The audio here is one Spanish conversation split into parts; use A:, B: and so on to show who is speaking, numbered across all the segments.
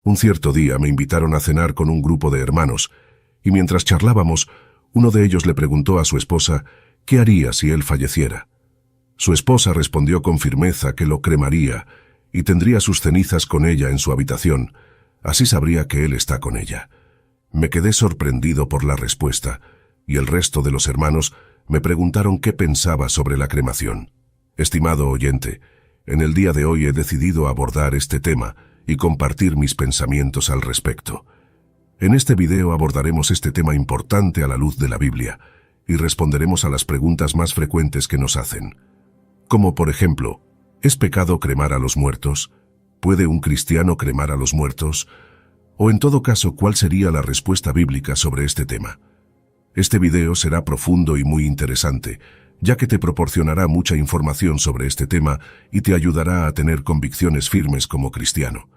A: Un cierto día me invitaron a cenar con un grupo de hermanos, y mientras charlábamos, uno de ellos le preguntó a su esposa qué haría si él falleciera. Su esposa respondió con firmeza que lo cremaría y tendría sus cenizas con ella en su habitación. Así sabría que él está con ella. Me quedé sorprendido por la respuesta, y el resto de los hermanos me preguntaron qué pensaba sobre la cremación. Estimado oyente, en el día de hoy he decidido abordar este tema y compartir mis pensamientos al respecto. En este video abordaremos este tema importante a la luz de la Biblia y responderemos a las preguntas más frecuentes que nos hacen. Como por ejemplo, ¿es pecado cremar a los muertos? ¿Puede un cristiano cremar a los muertos? O en todo caso, ¿cuál sería la respuesta bíblica sobre este tema? Este video será profundo y muy interesante, ya que te proporcionará mucha información sobre este tema y te ayudará a tener convicciones firmes como cristiano.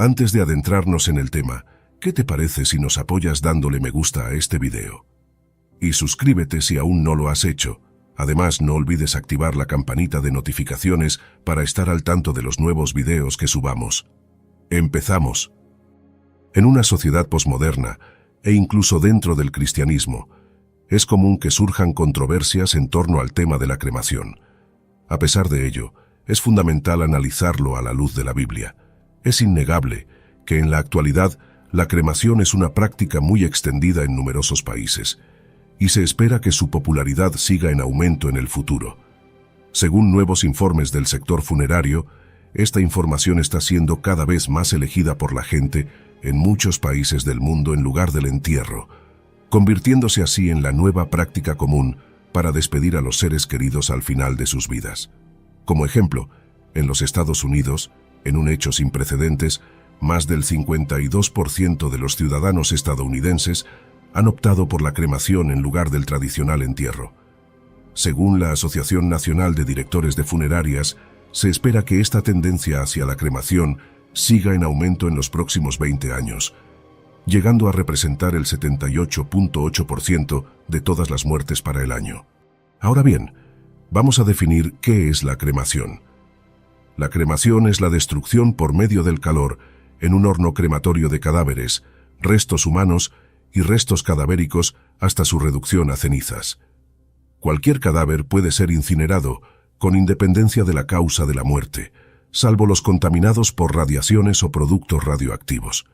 A: Antes de adentrarnos en el tema, ¿qué te parece si nos apoyas dándole me gusta a este video? Y suscríbete si aún no lo has hecho. Además, no olvides activar la campanita de notificaciones para estar al tanto de los nuevos videos que subamos. Empezamos. En una sociedad posmoderna, e incluso dentro del cristianismo, es común que surjan controversias en torno al tema de la cremación. A pesar de ello, es fundamental analizarlo a la luz de la Biblia. Es innegable que en la actualidad la cremación es una práctica muy extendida en numerosos países, y se espera que su popularidad siga en aumento en el futuro. Según nuevos informes del sector funerario, esta información está siendo cada vez más elegida por la gente en muchos países del mundo en lugar del entierro, convirtiéndose así en la nueva práctica común para despedir a los seres queridos al final de sus vidas. Como ejemplo, en los Estados Unidos, en un hecho sin precedentes, más del 52% de los ciudadanos estadounidenses han optado por la cremación en lugar del tradicional entierro. Según la Asociación Nacional de Directores de Funerarias, se espera que esta tendencia hacia la cremación siga en aumento en los próximos 20 años, llegando a representar el 78.8% de todas las muertes para el año. Ahora bien, vamos a definir qué es la cremación. La cremación es la destrucción por medio del calor en un horno crematorio de cadáveres, restos humanos y restos cadavéricos hasta su reducción a cenizas. Cualquier cadáver puede ser incinerado, con independencia de la causa de la muerte, salvo los contaminados por radiaciones o productos radioactivos.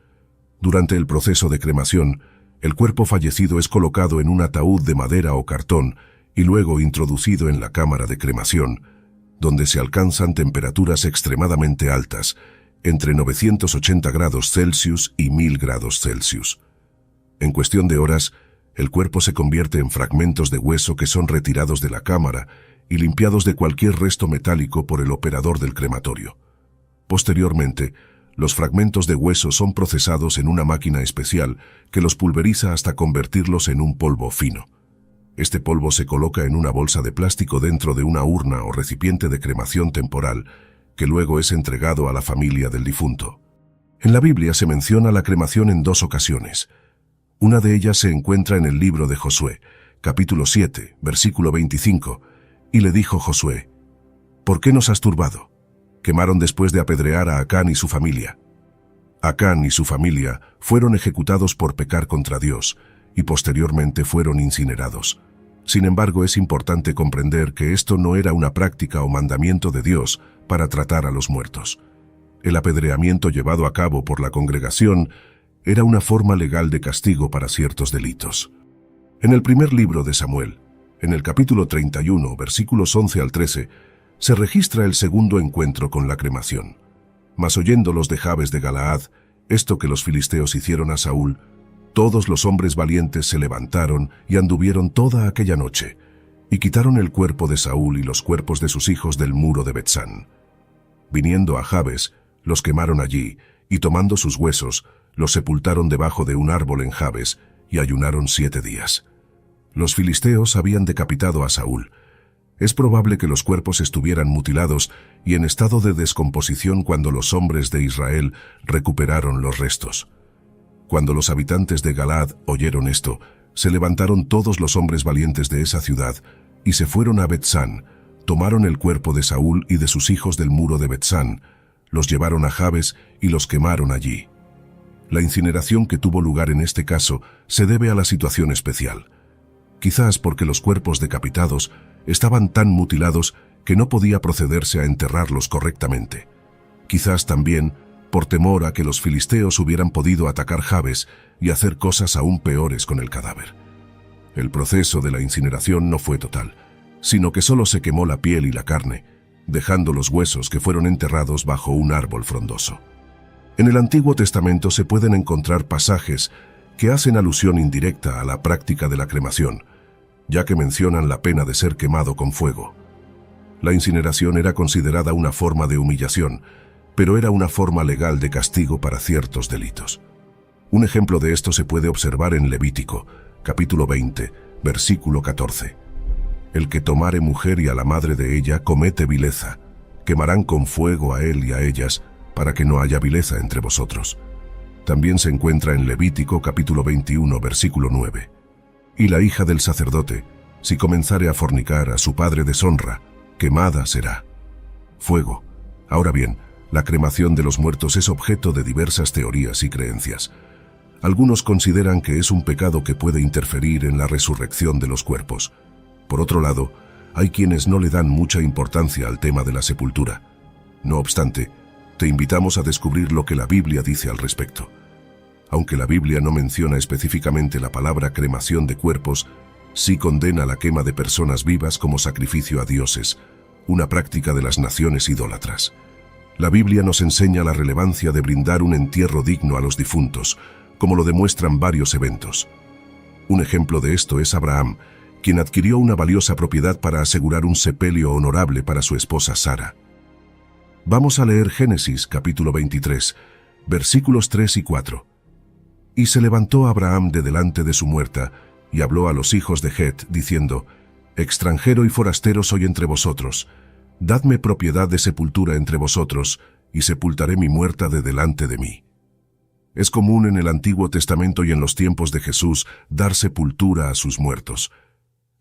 A: Durante el proceso de cremación, el cuerpo fallecido es colocado en un ataúd de madera o cartón y luego introducido en la cámara de cremación, donde se alcanzan temperaturas extremadamente altas, entre 980 grados Celsius y 1000 grados Celsius. En cuestión de horas, el cuerpo se convierte en fragmentos de hueso que son retirados de la cámara y limpiados de cualquier resto metálico por el operador del crematorio. Posteriormente, los fragmentos de hueso son procesados en una máquina especial que los pulveriza hasta convertirlos en un polvo fino. Este polvo se coloca en una bolsa de plástico dentro de una urna o recipiente de cremación temporal, que luego es entregado a la familia del difunto. En la Biblia se menciona la cremación en 2 ocasiones. Una de ellas se encuentra en el libro de Josué, capítulo 7, versículo 25, y le dijo Josué: ¿Por qué nos has turbado? Quemaron después de apedrear a Acán y su familia. Acán y su familia fueron ejecutados por pecar contra Dios, y posteriormente fueron incinerados. Sin embargo, es importante comprender que esto no era una práctica o mandamiento de Dios para tratar a los muertos. El apedreamiento llevado a cabo por la congregación era una forma legal de castigo para ciertos delitos. En el primer libro de Samuel, en el capítulo 31, versículos 11 al 13, se registra el segundo encuentro con la cremación. Mas oyendo los de Jabes de Galaad esto que los filisteos hicieron a Saúl, todos los hombres valientes se levantaron y anduvieron toda aquella noche, y quitaron el cuerpo de Saúl y los cuerpos de sus hijos del muro de Betsán. Viniendo a Jabes, los quemaron allí, y tomando sus huesos, los sepultaron debajo de un árbol en Jabes, y ayunaron 7 días. Los filisteos habían decapitado a Saúl. Es probable que los cuerpos estuvieran mutilados y en estado de descomposición cuando los hombres de Israel recuperaron los restos. Cuando los habitantes de Galaad oyeron esto, se levantaron todos los hombres valientes de esa ciudad y se fueron a Betsán, tomaron el cuerpo de Saúl y de sus hijos del muro de Betsán, los llevaron a Jabes y los quemaron allí. La incineración que tuvo lugar en este caso se debe a la situación especial. Quizás porque los cuerpos decapitados estaban tan mutilados que no podía procederse a enterrarlos correctamente. Quizás también por temor a que los filisteos hubieran podido atacar Jabes y hacer cosas aún peores con el cadáver. El proceso de la incineración no fue total, sino que solo se quemó la piel y la carne, dejando los huesos que fueron enterrados bajo un árbol frondoso. En el Antiguo Testamento se pueden encontrar pasajes que hacen alusión indirecta a la práctica de la cremación, ya que mencionan la pena de ser quemado con fuego. La incineración era considerada una forma de humillación, pero era una forma legal de castigo para ciertos delitos. Un ejemplo de esto se puede observar en Levítico, capítulo 20, versículo 14. El que tomare mujer y a la madre de ella comete vileza, quemarán con fuego a él y a ellas, para que no haya vileza entre vosotros. También se encuentra en Levítico capítulo 21, versículo 9. Y la hija del sacerdote, si comenzare a fornicar, a su padre deshonra, quemada será. Fuego. Ahora bien, la cremación de los muertos es objeto de diversas teorías y creencias. Algunos consideran que es un pecado que puede interferir en la resurrección de los cuerpos. Por otro lado, hay quienes no le dan mucha importancia al tema de la sepultura. No obstante, te invitamos a descubrir lo que la Biblia dice al respecto. Aunque la Biblia no menciona específicamente la palabra cremación de cuerpos, sí condena la quema de personas vivas como sacrificio a dioses, una práctica de las naciones idólatras. La Biblia nos enseña la relevancia de brindar un entierro digno a los difuntos, como lo demuestran varios eventos. Un ejemplo de esto es Abraham, quien adquirió una valiosa propiedad para asegurar un sepelio honorable para su esposa Sara. Vamos a leer Génesis capítulo 23, versículos 3 y 4. Y se levantó Abraham de delante de su muerta, y habló a los hijos de Het, diciendo: Extranjero y forastero soy entre vosotros, dadme propiedad de sepultura entre vosotros, y sepultaré mi muerta de delante de mí. Es común en el Antiguo Testamento y en los tiempos de Jesús dar sepultura a sus muertos.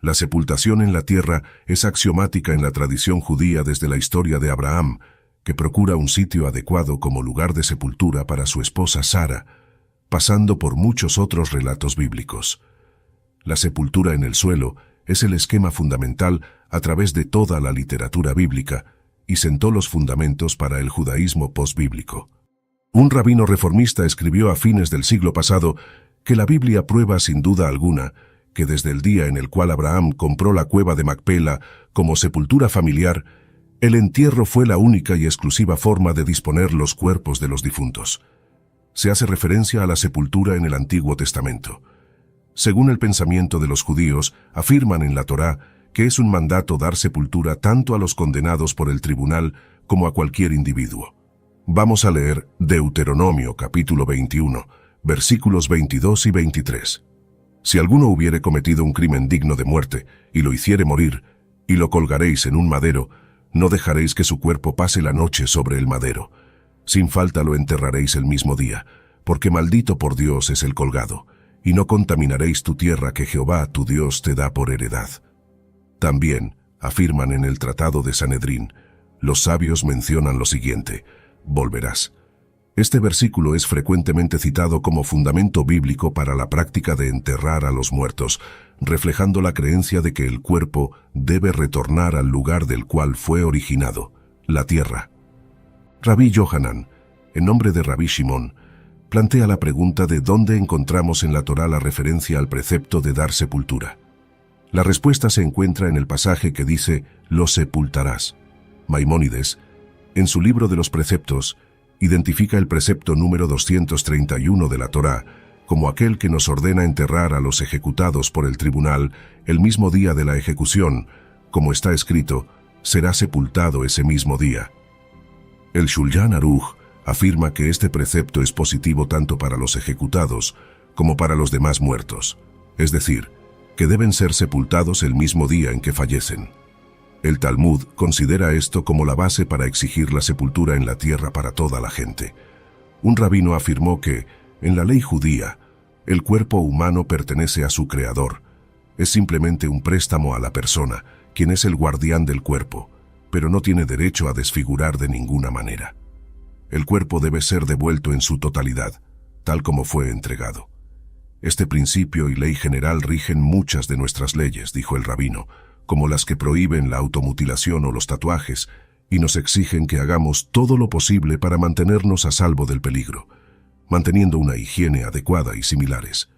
A: La sepultación en la tierra es axiomática en la tradición judía desde la historia de Abraham, que procura un sitio adecuado como lugar de sepultura para su esposa Sara, pasando por muchos otros relatos bíblicos. La sepultura en el suelo es el esquema fundamental a través de toda la literatura bíblica y sentó los fundamentos para el judaísmo postbíblico. Un rabino reformista escribió a fines del siglo pasado que la Biblia prueba sin duda alguna que desde el día en el cual Abraham compró la cueva de Macpela como sepultura familiar, el entierro fue la única y exclusiva forma de disponer los cuerpos de los difuntos. Se hace referencia a la sepultura en el Antiguo Testamento. Según el pensamiento de los judíos, afirman en la Torá que es un mandato dar sepultura tanto a los condenados por el tribunal como a cualquier individuo. Vamos a leer Deuteronomio capítulo 21, versículos 22 y 23. Si alguno hubiere cometido un crimen digno de muerte, y lo hiciere morir, y lo colgaréis en un madero, no dejaréis que su cuerpo pase la noche sobre el madero. Sin falta lo enterraréis el mismo día, porque maldito por Dios es el colgado, y no contaminaréis tu tierra que Jehová tu Dios te da por heredad. También, afirman en el Tratado de Sanedrín, los sabios mencionan lo siguiente: volverás. Este versículo es frecuentemente citado como fundamento bíblico para la práctica de enterrar a los muertos, reflejando la creencia de que el cuerpo debe retornar al lugar del cual fue originado, la tierra. Rabí Yohanan, en nombre de Rabí Shimón, plantea la pregunta de dónde encontramos en la Torá la referencia al precepto de dar sepultura. La respuesta se encuentra en el pasaje que dice: «Lo sepultarás». Maimónides, en su libro de los preceptos, identifica el precepto número 231 de la Torá como aquel que nos ordena enterrar a los ejecutados por el tribunal el mismo día de la ejecución, como está escrito: «será sepultado ese mismo día». El Shulchan Aruch afirma que este precepto es positivo tanto para los ejecutados como para los demás muertos, es decir, que deben ser sepultados el mismo día en que fallecen. El Talmud considera esto como la base para exigir la sepultura en la tierra para toda la gente. Un rabino afirmó que, en la ley judía, el cuerpo humano pertenece a su creador. Es simplemente un préstamo a la persona, quien es el guardián del cuerpo, pero no tiene derecho a desfigurar de ninguna manera. El cuerpo debe ser devuelto en su totalidad. tal como fue entregado. Este principio y ley general rigen muchas de nuestras leyes, dijo el rabino, como las que prohíben la automutilación o los tatuajes, y nos exigen que hagamos todo lo posible para mantenernos a salvo del peligro, manteniendo una higiene adecuada y similares.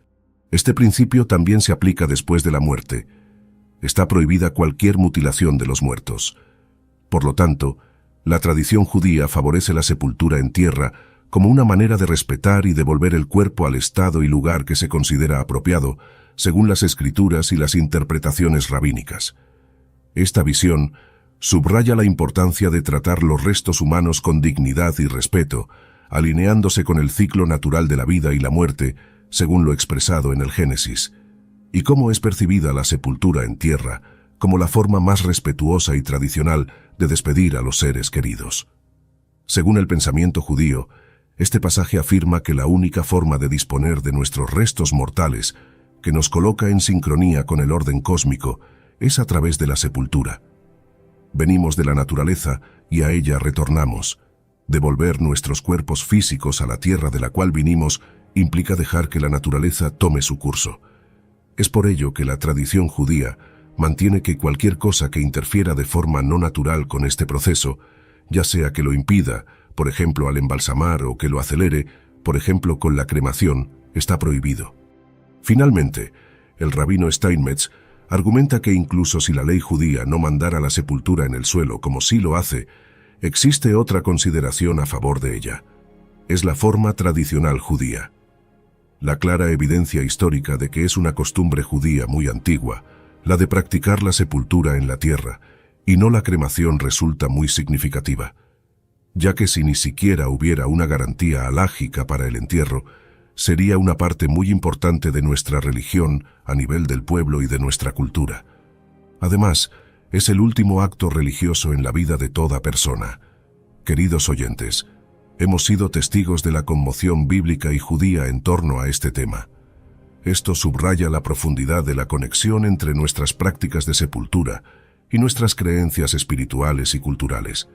A: Este principio también se aplica después de la muerte. Está prohibida cualquier mutilación de los muertos. Por lo tanto, la tradición judía favorece la sepultura en tierra como una manera de respetar y devolver el cuerpo al estado y lugar que se considera apropiado, según las escrituras y las interpretaciones rabínicas. Esta visión subraya la importancia de tratar los restos humanos con dignidad y respeto, alineándose con el ciclo natural de la vida y la muerte, según lo expresado en el Génesis, y cómo es percibida la sepultura en tierra como la forma más respetuosa y tradicional de despedir a los seres queridos. Según el pensamiento judío, este pasaje afirma que la única forma de disponer de nuestros restos mortales, que nos coloca en sincronía con el orden cósmico, es a través de la sepultura. Venimos de la naturaleza y a ella retornamos. Devolver nuestros cuerpos físicos a la tierra de la cual vinimos implica dejar que la naturaleza tome su curso. Es por ello que la tradición judía mantiene que cualquier cosa que interfiera de forma no natural con este proceso, ya sea que lo impida, por ejemplo al embalsamar, o que lo acelere, por ejemplo con la cremación, está prohibido. Finalmente, el rabino Steinmetz argumenta que incluso si la ley judía no mandara la sepultura en el suelo como sí lo hace, existe otra consideración a favor de ella. Es la forma tradicional judía. La clara evidencia histórica de que es una costumbre judía muy antigua, la de practicar la sepultura en la tierra, y no la cremación, resulta muy significativa, ya que si ni siquiera hubiera una garantía halágica para el entierro, sería una parte muy importante de nuestra religión a nivel del pueblo y de nuestra cultura. Además, es el último acto religioso en la vida de toda persona. Queridos oyentes, hemos sido testigos de la conmoción bíblica y judía en torno a este tema. Esto subraya la profundidad de la conexión entre nuestras prácticas de sepultura y nuestras creencias espirituales y culturales,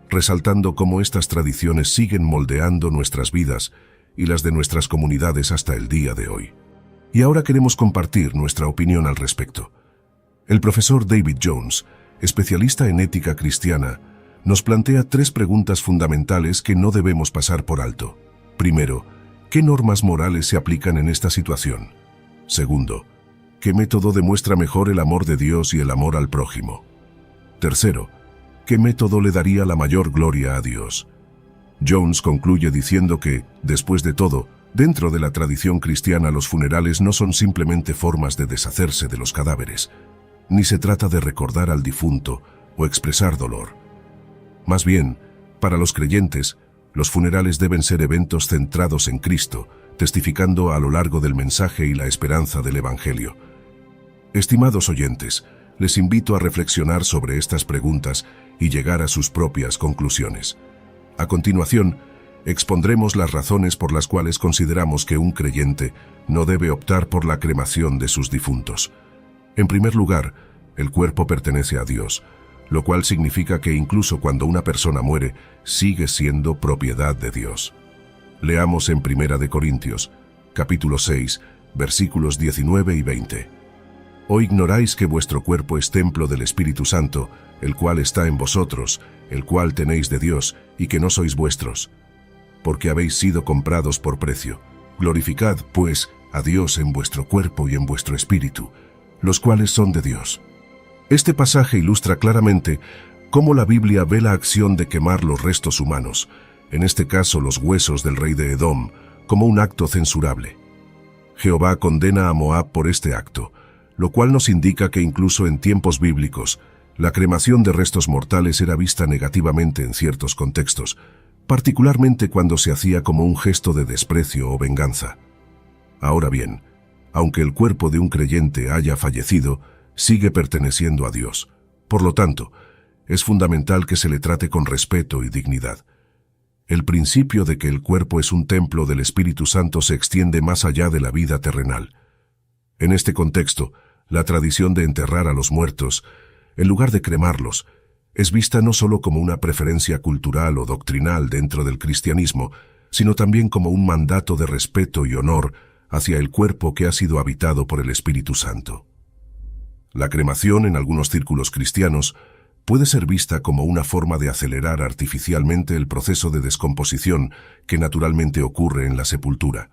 A: resaltando cómo estas tradiciones siguen moldeando nuestras vidas y las de nuestras comunidades hasta el día de hoy. Y ahora queremos compartir nuestra opinión al respecto. El profesor David Jones, especialista en ética cristiana, nos plantea 3 preguntas fundamentales que no debemos pasar por alto. Primero, ¿qué normas morales se aplican en esta situación? Segundo, ¿qué método demuestra mejor el amor de Dios y el amor al prójimo? Tercero, ¿qué método le daría la mayor gloria a Dios? Jones concluye diciendo que, después de todo, dentro de la tradición cristiana los funerales no son simplemente formas de deshacerse de los cadáveres, ni se trata de recordar al difunto o expresar dolor. Más bien, para los creyentes, los funerales deben ser eventos centrados en Cristo, testificando a lo largo del mensaje y la esperanza del Evangelio. Estimados oyentes, les invito a reflexionar sobre estas preguntas y llegar a sus propias conclusiones. A continuación, expondremos las razones por las cuales consideramos que un creyente no debe optar por la cremación de sus difuntos. En primer lugar, el cuerpo pertenece a Dios, lo cual significa que incluso cuando una persona muere, sigue siendo propiedad de Dios. Leamos en 1 Corintios, capítulo 6, versículos 19 y 20. ¿O ignoráis que vuestro cuerpo es templo del Espíritu Santo, el cual está en vosotros, el cual tenéis de Dios, y que no sois vuestros? Porque habéis sido comprados por precio. Glorificad, pues, a Dios en vuestro cuerpo y en vuestro espíritu, los cuales son de Dios. Este pasaje ilustra claramente cómo la Biblia ve la acción de quemar los restos humanos, en este caso los huesos del rey de Edom, como un acto censurable. Jehová condena a Moab por este acto, lo cual nos indica que incluso en tiempos bíblicos, la cremación de restos mortales era vista negativamente en ciertos contextos, particularmente cuando se hacía como un gesto de desprecio o venganza. Ahora bien, aunque el cuerpo de un creyente haya fallecido, sigue perteneciendo a Dios. Por lo tanto, es fundamental que se le trate con respeto y dignidad. El principio de que el cuerpo es un templo del Espíritu Santo se extiende más allá de la vida terrenal. En este contexto, la tradición de enterrar a los muertos, en lugar de cremarlos, es vista no solo como una preferencia cultural o doctrinal dentro del cristianismo, sino también como un mandato de respeto y honor hacia el cuerpo que ha sido habitado por el Espíritu Santo. La cremación en algunos círculos cristianos puede ser vista como una forma de acelerar artificialmente el proceso de descomposición que naturalmente ocurre en la sepultura.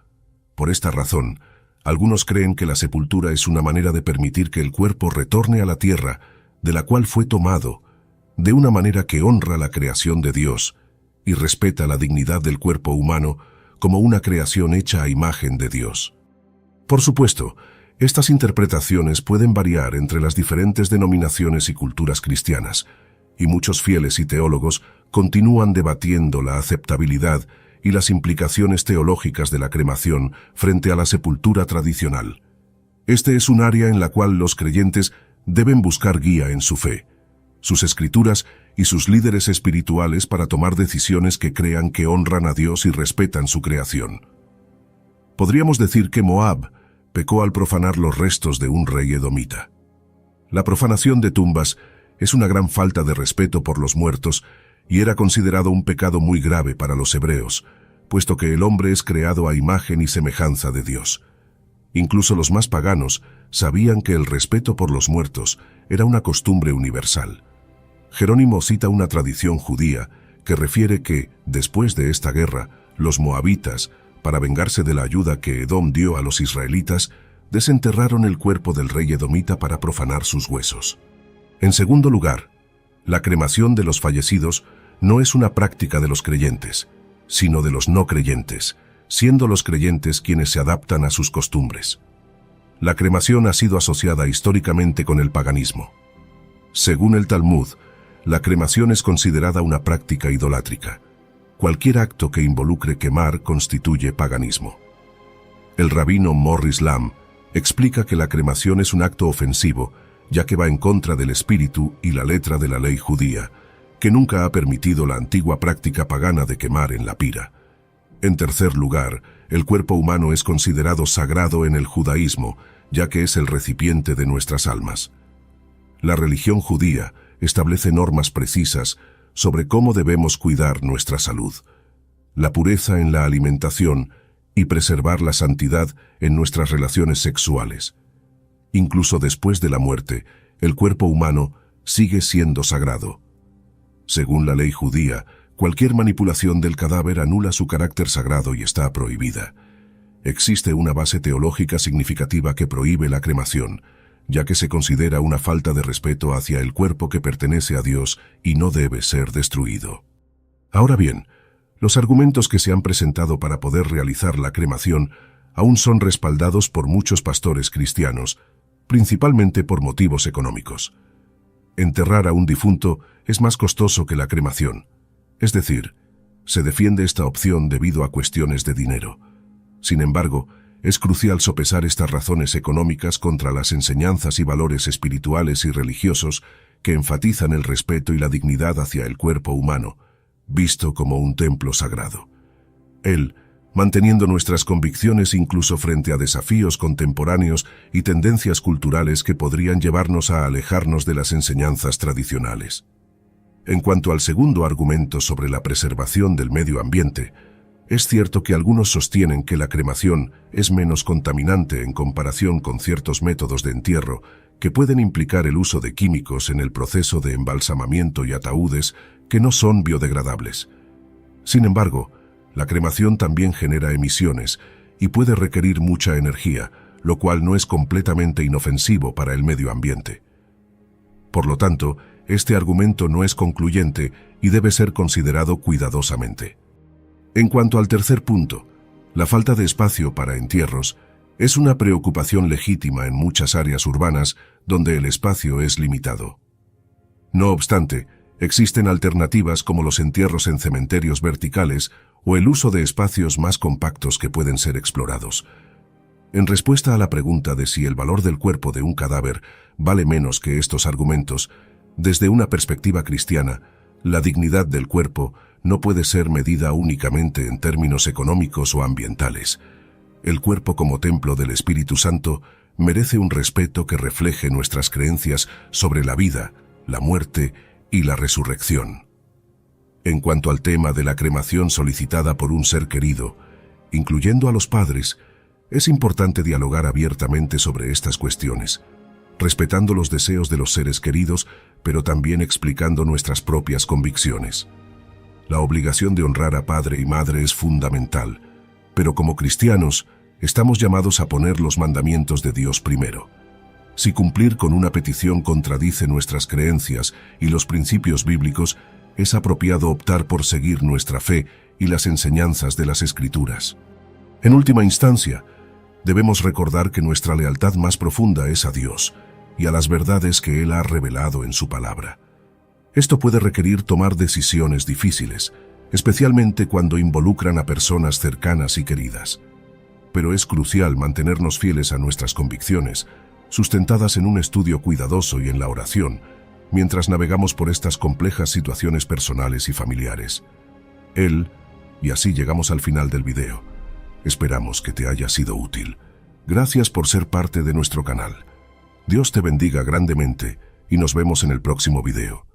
A: Por esta razón, algunos creen que la sepultura es una manera de permitir que el cuerpo retorne a la tierra, de la cual fue tomado, de una manera que honra la creación de Dios y respeta la dignidad del cuerpo humano como una creación hecha a imagen de Dios. Por supuesto, estas interpretaciones pueden variar entre las diferentes denominaciones y culturas cristianas, y muchos fieles y teólogos continúan debatiendo la aceptabilidad y las implicaciones teológicas de la cremación frente a la sepultura tradicional. Este es un área en la cual los creyentes deben buscar guía en su fe, sus escrituras y sus líderes espirituales para tomar decisiones que crean que honran a Dios y respetan su creación. Podríamos decir que Moab pecó al profanar los restos de un rey edomita. La profanación de tumbas es una gran falta de respeto por los muertos y era considerado un pecado muy grave para los hebreos, puesto que el hombre es creado a imagen y semejanza de Dios. Incluso los más paganos sabían que el respeto por los muertos era una costumbre universal. Jerónimo cita una tradición judía que refiere que, después de esta guerra, los moabitas, para vengarse de la ayuda que Edom dio a los israelitas, desenterraron el cuerpo del rey edomita para profanar sus huesos. En segundo lugar, la cremación de los fallecidos no es una práctica de los creyentes, sino de los no creyentes, siendo los creyentes quienes se adaptan a sus costumbres. La cremación ha sido asociada históricamente con el paganismo. Según el Talmud, la cremación es considerada una práctica idolátrica. Cualquier acto que involucre quemar constituye paganismo. El rabino Morris Lam explica que la cremación es un acto ofensivo, ya que va en contra del espíritu y la letra de la ley judía, que nunca ha permitido la antigua práctica pagana de quemar en la pira. En tercer lugar, el cuerpo humano es considerado sagrado en el judaísmo, ya que es el recipiente de nuestras almas. La religión judía establece normas precisas sobre cómo debemos cuidar nuestra salud, la pureza en la alimentación y preservar la santidad en nuestras relaciones sexuales. Incluso después de la muerte, el cuerpo humano sigue siendo sagrado. Según la ley judía, cualquier manipulación del cadáver anula su carácter sagrado y está prohibida. Existe una base teológica significativa que prohíbe la cremación, ya que se considera una falta de respeto hacia el cuerpo que pertenece a Dios y no debe ser destruido. Ahora bien, los argumentos que se han presentado para poder realizar la cremación aún son respaldados por muchos pastores cristianos, principalmente por motivos económicos. Enterrar a un difunto es más costoso que la cremación, es decir, se defiende esta opción debido a cuestiones de dinero. Sin embargo, es crucial sopesar estas razones económicas contra las enseñanzas y valores espirituales y religiosos que enfatizan el respeto y la dignidad hacia el cuerpo humano, visto como un templo sagrado. Manteniendo nuestras convicciones incluso frente a desafíos contemporáneos y tendencias culturales que podrían llevarnos a alejarnos de las enseñanzas tradicionales. En cuanto al segundo argumento sobre la preservación del medio ambiente, es cierto que algunos sostienen que la cremación es menos contaminante en comparación con ciertos métodos de entierro que pueden implicar el uso de químicos en el proceso de embalsamamiento y ataúdes que no son biodegradables. Sin embargo, la cremación también genera emisiones y puede requerir mucha energía, lo cual no es completamente inofensivo para el medio ambiente. Por lo tanto, este argumento no es concluyente y debe ser considerado cuidadosamente. En cuanto al tercer punto, la falta de espacio para entierros es una preocupación legítima en muchas áreas urbanas donde el espacio es limitado. No obstante, existen alternativas como los entierros en cementerios verticales o el uso de espacios más compactos que pueden ser explorados. En respuesta a la pregunta de si el valor del cuerpo de un cadáver vale menos que estos argumentos, desde una perspectiva cristiana, la dignidad del cuerpo no puede ser medida únicamente en términos económicos o ambientales. El cuerpo como templo del Espíritu Santo merece un respeto que refleje nuestras creencias sobre la vida, la muerte y la resurrección. En cuanto al tema de la cremación solicitada por un ser querido, incluyendo a los padres, es importante dialogar abiertamente sobre estas cuestiones, respetando los deseos de los seres queridos, pero también explicando nuestras propias convicciones. La obligación de honrar a padre y madre es fundamental, pero como cristianos, estamos llamados a poner los mandamientos de Dios primero. Si cumplir con una petición contradice nuestras creencias y los principios bíblicos, es apropiado optar por seguir nuestra fe y las enseñanzas de las Escrituras. En última instancia, debemos recordar que nuestra lealtad más profunda es a Dios y a las verdades que Él ha revelado en su palabra. Esto puede requerir tomar decisiones difíciles, especialmente cuando involucran a personas cercanas y queridas. Pero es crucial mantenernos fieles a nuestras convicciones, sustentadas en un estudio cuidadoso y en la oración, mientras navegamos por estas complejas situaciones personales y familiares. Y así llegamos al final del video. Esperamos que te haya sido útil. Gracias por ser parte de nuestro canal. Dios te bendiga grandemente y nos vemos en el próximo video.